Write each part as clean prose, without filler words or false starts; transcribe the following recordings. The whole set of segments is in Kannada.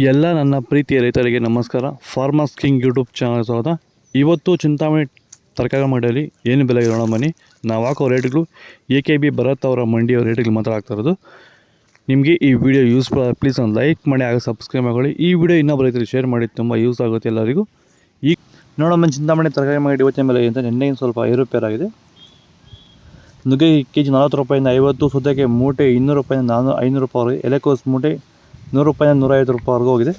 ಎಲ್ಲ ನನ್ನ ಪ್ರೀತಿಯ ರೈತರಿಗೆ ನಮಸ್ಕಾರ. ಫಾರ್ಮರ್ಸ್ ಕಿಂಗ್ ಯೂಟ್ಯೂಬ್ ಚಾನಲ್ ಸ್ವಾಗತ. ಇವತ್ತು ಚಿಂತಾಮಣಿ ತರಕಾರಿ ಮಂಡಿಯಲ್ಲಿ ಏನು ಬೆಲೆ ಇರೋಣ ಬನ್ನಿ. ನಾವು ಹಾಕೋ ರೇಟ್ಗಳು AKB ಭರತ್ ಅವರ ಮಂಡಿಯ ರೇಟ್ಗಳು ಮಾತ್ರ ಆಗ್ತಾ ಇರೋದು. ನಿಮಗೆ ಈ ವಿಡಿಯೋ ಯೂಸ್ಫುಲ್ ಆಗಿ ಪ್ಲೀಸ್ ಒಂದು ಲೈಕ್ ಮಾಡಿ, ಆಗ ಸಬ್ಸ್ಕ್ರೈಬ್ ಮಾಡಿ. ಈ ವಿಡಿಯೋ ಇನ್ನೊಬ್ಬ ರೈತರಿಗೆ ಶೇರ್ ಮಾಡಿ, ತುಂಬ ಯೂಸ್ ಆಗುತ್ತೆ ಎಲ್ಲರಿಗೂ. ಈಗ ನೋಡೋಣ ಚಿಂತಾಮಣಿ ತರಕಾರಿ ಮಂಡಿ ಇವತ್ತಿನ ಬೆಲೆ ಅಂತ. ನಿನ್ನೆಗಿನ ಸ್ವಲ್ಪ ಏರುಪೇರಾಗಿದೆ. ನುಗ್ಗೆ ಕೆಜಿ 40 ರೂಪಾಯಿಂದ 50, ಸೌತೆಗೆ ಮೂಟೆ 200 ರೂಪಾಯಿಂದ 500 ರೂಪಾಯಿ, ಎಲೆಕೋಸು ಮೂಟೆ 100 ರೂಪಾಯಿಂದ 150 ರೂಪಾಯಿವರೆಗೂ ಹೋಗಿದೆ.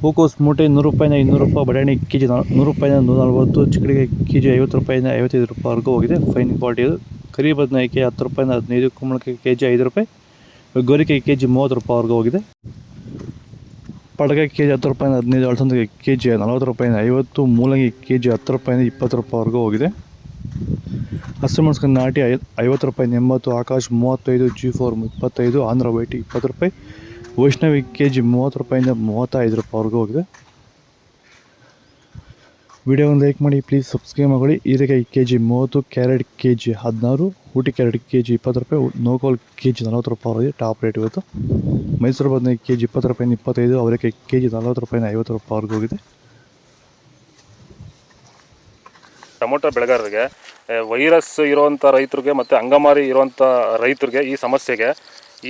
ಹೂಕೋಸು ಮೂಟೆ 100 ರೂಪಾಯಿಂದ 200 ರೂಪಾಯಿ, ಬಟಾಣಿ ಕೆಜಿ 100 ರೂಪಾಯಿಂದ 140, ಚಿಕ್ಕಡಿಗೆ ಕೆಜಿ 50 ರೂಪಾಯಿಂದ 55 ರೂಪಾಯಿವರೆಗೂ ಹೋಗಿದೆ. ಫೈನ್ ಕ್ವಾಲಿಟಿ ಇದು. ಕರಿ ಬದನೆಕಾಯಿ 10 ರೂಪಾಯಿಂದ 15, ಕುಂಬಳಕಾಯಿ ಕೆಜಿ 5 ರೂಪಾಯಿ, ಗೋರಿಕಾಯಿ ಕೆಜಿ 30 ರೂಪಾಯಿವರೆಗೂ ಹೋಗಿದೆ. ಪಡಕಾಯಿ ಕೆಜಿ 10 ರೂಪಾಯಿಂದ 15, ಅಳಸಂದಿಗೆ ಕೆಜಿ 40 ರೂಪಾಯಿಂದ 50, ಮೂಲಂಗಿ ಕೆಜಿ 10 ರೂಪಾಯಿಂದ 20 ರೂಪಾಯಿವರೆಗೂ ಹೋಗಿದೆ. ಹಸಿಮೆಣಸಿನಕಾಯಿ ನಾಟಿ 50 ರೂಪಾಯಿಂದ 80, ಆಕಾಶ್ 35, G4 25, ಆಂಧ್ರ ವೈಟಿ 20 ರೂಪಾಯಿ, ವೈಷ್ಣವಿ ಕೆಜಿ 30 ರೂಪಾಯಿಂದ 35 ರೂಪಾಯಿವರೆಗೂ ಹೋಗಿದೆ. ವಿಡಿಯೋವನ್ನು ಲೈಕ್ ಮಾಡಿ, ಪ್ಲೀಸ್ ಸಬ್ಸ್ಕ್ರೈಬ್ ಮಾಡಿ. ಹೀರೆಕಾಯಿ KG 30, carrot KG 16, Ooty carrot KG 20 ರೂಪಾಯಿ, ನೋಕೋಲ್ ಕೆಜಿ 40 ರೂಪಾಯಿ ಟಾಪ್ ರೇಟ್ ಇವತ್ತು. ಮೈಸೂರು ಬದನೆಕಾಯಿ ಕೆಜಿ 20 ರೂಪಾಯಿಂದ 25, ಅವರೆಕಾಯಿ ಕೆಜಿ 40 ರೂಪಾಯಿಂದ 50 ರೂಪಾಯಿವರೆಗೂ ಹೋಗಿದೆ. ಟೊಮೊಟೊ ಬೆಳೆಗಾರರಿಗೆ ವೈರಸ್ ಇರುವಂಥ ರೈತರಿಗೆ ಮತ್ತು ಅಂಗಮಾರಿ ಇರುವಂಥ ರೈತರಿಗೆ ಈ ಸಮಸ್ಯೆಗೆ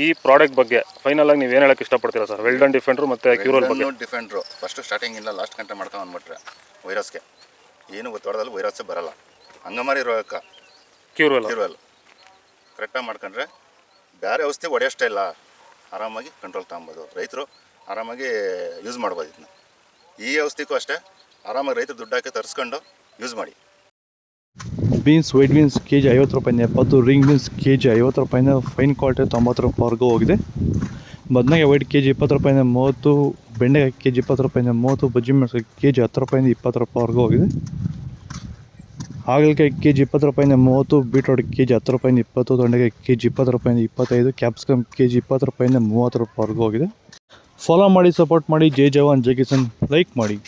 ಈ ಪ್ರಾಡಕ್ಟ್ ಬಗ್ಗೆ ಫೈನಲ್ ಆಗಿ ನೀವು ಏನು ಹೇಳಕ್ಕೆ ಇಷ್ಟಪಡ್ತೀರಾ ಸರ್? ವೆಲ್ಡನ್ ಡಿಫೆಂಡ್ರು ಮತ್ತು ಕ್ಯೂರಲ್ ಬಗ್ಗೆ. ಡಿಫೆಂಡ್ರು ಫಸ್ಟ್ ಸ್ಟಾರ್ಟಿಂಗ್ ಇಲ್ಲ, ಲಾಸ್ಟ್ ಗಂಟೆ ಮಾಡ್ಕೊಂಡು ಅಂದ್ಬಿಟ್ರೆ ವೈರಸ್ಗೆ ಏನು ಗೊತ್ತಾಡೋದಲ್ಲಿ ವೈರಸ್ಸೇ ಬರಲ್ಲ. ಅಂಗಮಾರಿ ರೋಗಕ್ಕೆ ಕ್ಯೂರಲ್ ಕರೆಕ್ಟಾಗಿ ಮಾಡ್ಕೊಂಡ್ರೆ ಬೇರೆ ಔಷಧಿ ಹೊಡೆಯೋಷ್ಟೇ ಇಲ್ಲ, ಆರಾಮಾಗಿ ಕಂಟ್ರೋಲ್ ತಗೊಬೋದು. ರೈತರು ಆರಾಮಾಗಿ ಯೂಸ್ ಮಾಡ್ಬೋದು ಇದನ್ನ. ಈ ಔಷಧಿಗೂ ಅಷ್ಟೇ ಆರಾಮಾಗಿ ರೈತರು ದುಡ್ಡು ಹಾಕಿ ತರಿಸ್ಕೊಂಡು ಯೂಸ್ ಮಾಡಿ. ಬೀನ್ಸ್, ವೈಟ್ ಬೀನ್ಸ್ ಕೆಜಿ 50 ರೂಪಾಯಿಂದ 70, ರಿಂಗ್ ಬೀನ್ಸ್ ಕೆಜಿ 50 ರೂಪಾಯಿಂದ, ಫೈನ್ ಕ್ವಾಲಿಟಿ 90 ರೂಪಾಯಿವರೆಗೂ ಹೋಗಿದೆ. ಬದನೆಕಾಯಿ ವೈಟ್ ಕೆಜಿ 20 ರೂಪಾಯಿಂದ 30, ಬೆಂಡೆಕಾಯಿ ಕೆಜಿ 20 ರೂಪಾಯಿಂದ 30, ಬಜ್ಜಿ ಮೆಣಸಿನಕಾಯಿ ಕೆಜಿ 10 ರೂಪಾಯಿಂದ 20 ರೂಪಾಯಿವರೆಗೂ ಹೋಗಿದೆ. ಹಾಗಲಕಾಯಿ ಕೆಜಿ 20 ರೂಪಾಯಿಂದ 30, ಬೀಟ್ರೋಟ್ ಕೆಜಿ 10 ರೂಪಾಯಿಂದ 20, ತೊಂಡೆಕಾಯಿ ಕೆಜಿ 20 ರೂಪಾಯಿಂದ 25, ಕ್ಯಾಪ್ಸಿಕಮ್ ಕೆಜಿ 20 ರೂಪಾಯಿಂದ 30 ರೂಪಾಯಿವರೆಗೂ ಹೋಗಿದೆ. ಫಾಲೋ ಮಾಡಿ, ಸಪೋರ್ಟ್ ಮಾಡಿ. ಜೈ ಜವಾನ್ ಜೈ ಕಿಸಾನ್. ಲೈಕ್ ಮಾಡಿ.